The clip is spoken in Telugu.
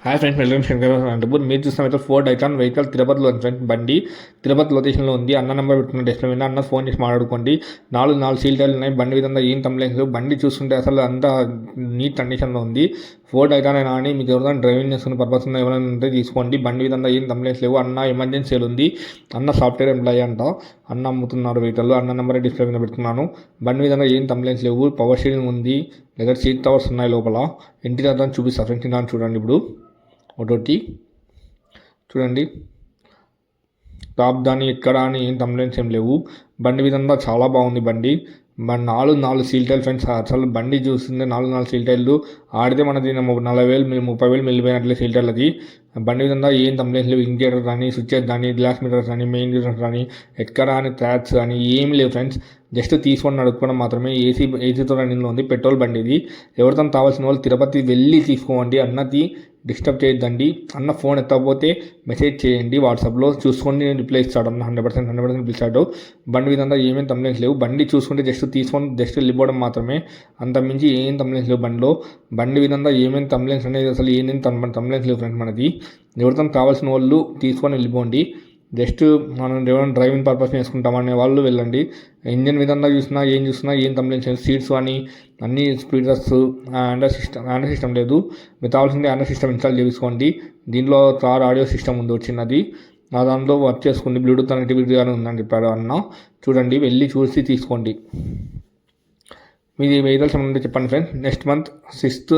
Hi friends, welcome Shankar Anantapur. మీరు చూసినట్లయితే ఫోర్డ్ ఐకాన్ వెహికల్ తిరుపతిలో ఉంది ఫ్రెండ్స్. బండి తిరుపతి లొకేషన్లో ఉంది. అన్న నెంబర్ పెట్టుకున్న డిస్ప్లే మీద అన్న ఫోన్ చేసి మాట్లాడుకోండి. నాలుగు సీల్ టైర్లు ఉన్నాయి. బండి విధంగా ఏం కంప్లైంట్స్. బండి చూస్తుంటే అసలు అంతా నీట్ కండిషన్లో ఉంది. ఫోర్డ్ ఐకాన్ అయినా అని మీకు ఎవరైనా డ్రైవింగ్ చేసుకునే పర్పస్ ఉన్న ఎవరైనా ఉంటే తీసుకోండి. బండి విధంగా ఏం కంప్లైంట్స్ లేవు. అన్న ఎమర్జెన్సీ ఉంది. అన్న సాఫ్ట్వేర్ ఎంప్లాయీ అంట. అన్న అమ్ముతున్నారు వెహికల్. అన్న నెంబర్ డిస్ప్లే మీద పెట్టుకున్నాను. బండి విధంగా ఏం కంప్లైంట్స్ లేవు. పవర్ స్టీరింగ్ ఉంది. దగ్గర సీట్ కవర్స్ ఉన్నాయి. లోపల ఇంటీరియర్ దాన్ని చూపిస్తా ఫ్రెండ్స్. దాన్ని చూడండి. ఇప్పుడు ఒకటి చూడండి. టాప్ దాని ఎక్కడ అని ఏం కంప్లైంట్స్ ఏం లేవు. బండి విధంగా చాలా బాగుంది. బండి నాలుగు సీల్ టైల్ ఫ్రెండ్స్. అసలు బండి చూస్తుంటే నాలుగు సీల్ టైర్లు ఆడితే మనది 40,000 30,000 వెళ్ళిపోయినట్లే సీల్ టైర్లకి. బండి విధంగా ఏం కంప్లైంట్స్ లేవు. ఇండికేటర్ కానీ, స్విచ్చెస్ కానీ, గ్లాస్ మీటర్స్ కానీ, మెయిన్ మీటర్స్ కానీ, ఎక్కడ అని ట్రాక్స్ కానీ ఏం లేవు ఫ్రెండ్స్. జస్ట్ తీసుకొని నడుపుకోవడం మాత్రమే. ఏసీతో రన్నింగ్లో ఉంది. పెట్రోల్ బండి ఇది. ఎవరితో కావాల్సిన వాళ్ళు తిరుపతి వెళ్ళి తీసుకోండి. అన్నది డిస్టర్బ్ చేయొద్దండి. అన్న ఫోన్ ఎత్తకపోతే మెసేజ్ చేయండి. వాట్సాప్లో చూసుకొని నేను రిప్లై ఇస్తాడు. అన్న 100% పిలిచాడు. బండి విధంగా ఏమేమి కంప్లైంట్స్ లేవు. బండి చూసుకుంటే జస్ట్ వెళ్ళిపోవడం మాత్రమే. అంతమించి ఏం కంప్లైంట్స్ లేవు బండిలో. బండి విధంగా ఏమేమి కంప్లైంట్స్ అనేది అసలు ఏమేమి కంప్లైంట్స్ లేవు ఫ్రెండ్స్. మనకి ఎవరితో కావాల్సిన వాళ్ళు తీసుకొని వెళ్ళిపోండి. జస్ట్ మనం ఏమైనా డ్రైవింగ్ పర్పస్ చేసుకుంటామనే వాళ్ళు వెళ్ళండి. ఇంజన్ విధంగా చూసినా ఏం కంప్లైంట్స్ లేదు. సీట్స్ కానీ అన్ని స్పీకర్స్, ఆండ్రాయిడ్ సిస్టమ్ లేదు. మీకు కావాల్సింది ఆండ్రాయిడ్ సిస్టమ్ ఇన్స్టాల్ చేసుకోండి. దీంట్లో కార్ ఆడియో సిస్టమ్ ఉంది వచ్చినది. దాంట్లో వర్క్ చేసుకుంది. బ్లూటూత్ కనెక్టివిటీ కానీ ఉందని చెప్పాడు అన్న. చూడండి, వెళ్ళి చూసి తీసుకోండి. మీది వెహికల్స్ ఏమన్నా చెప్పండి ఫ్రెండ్స్. Next month 6th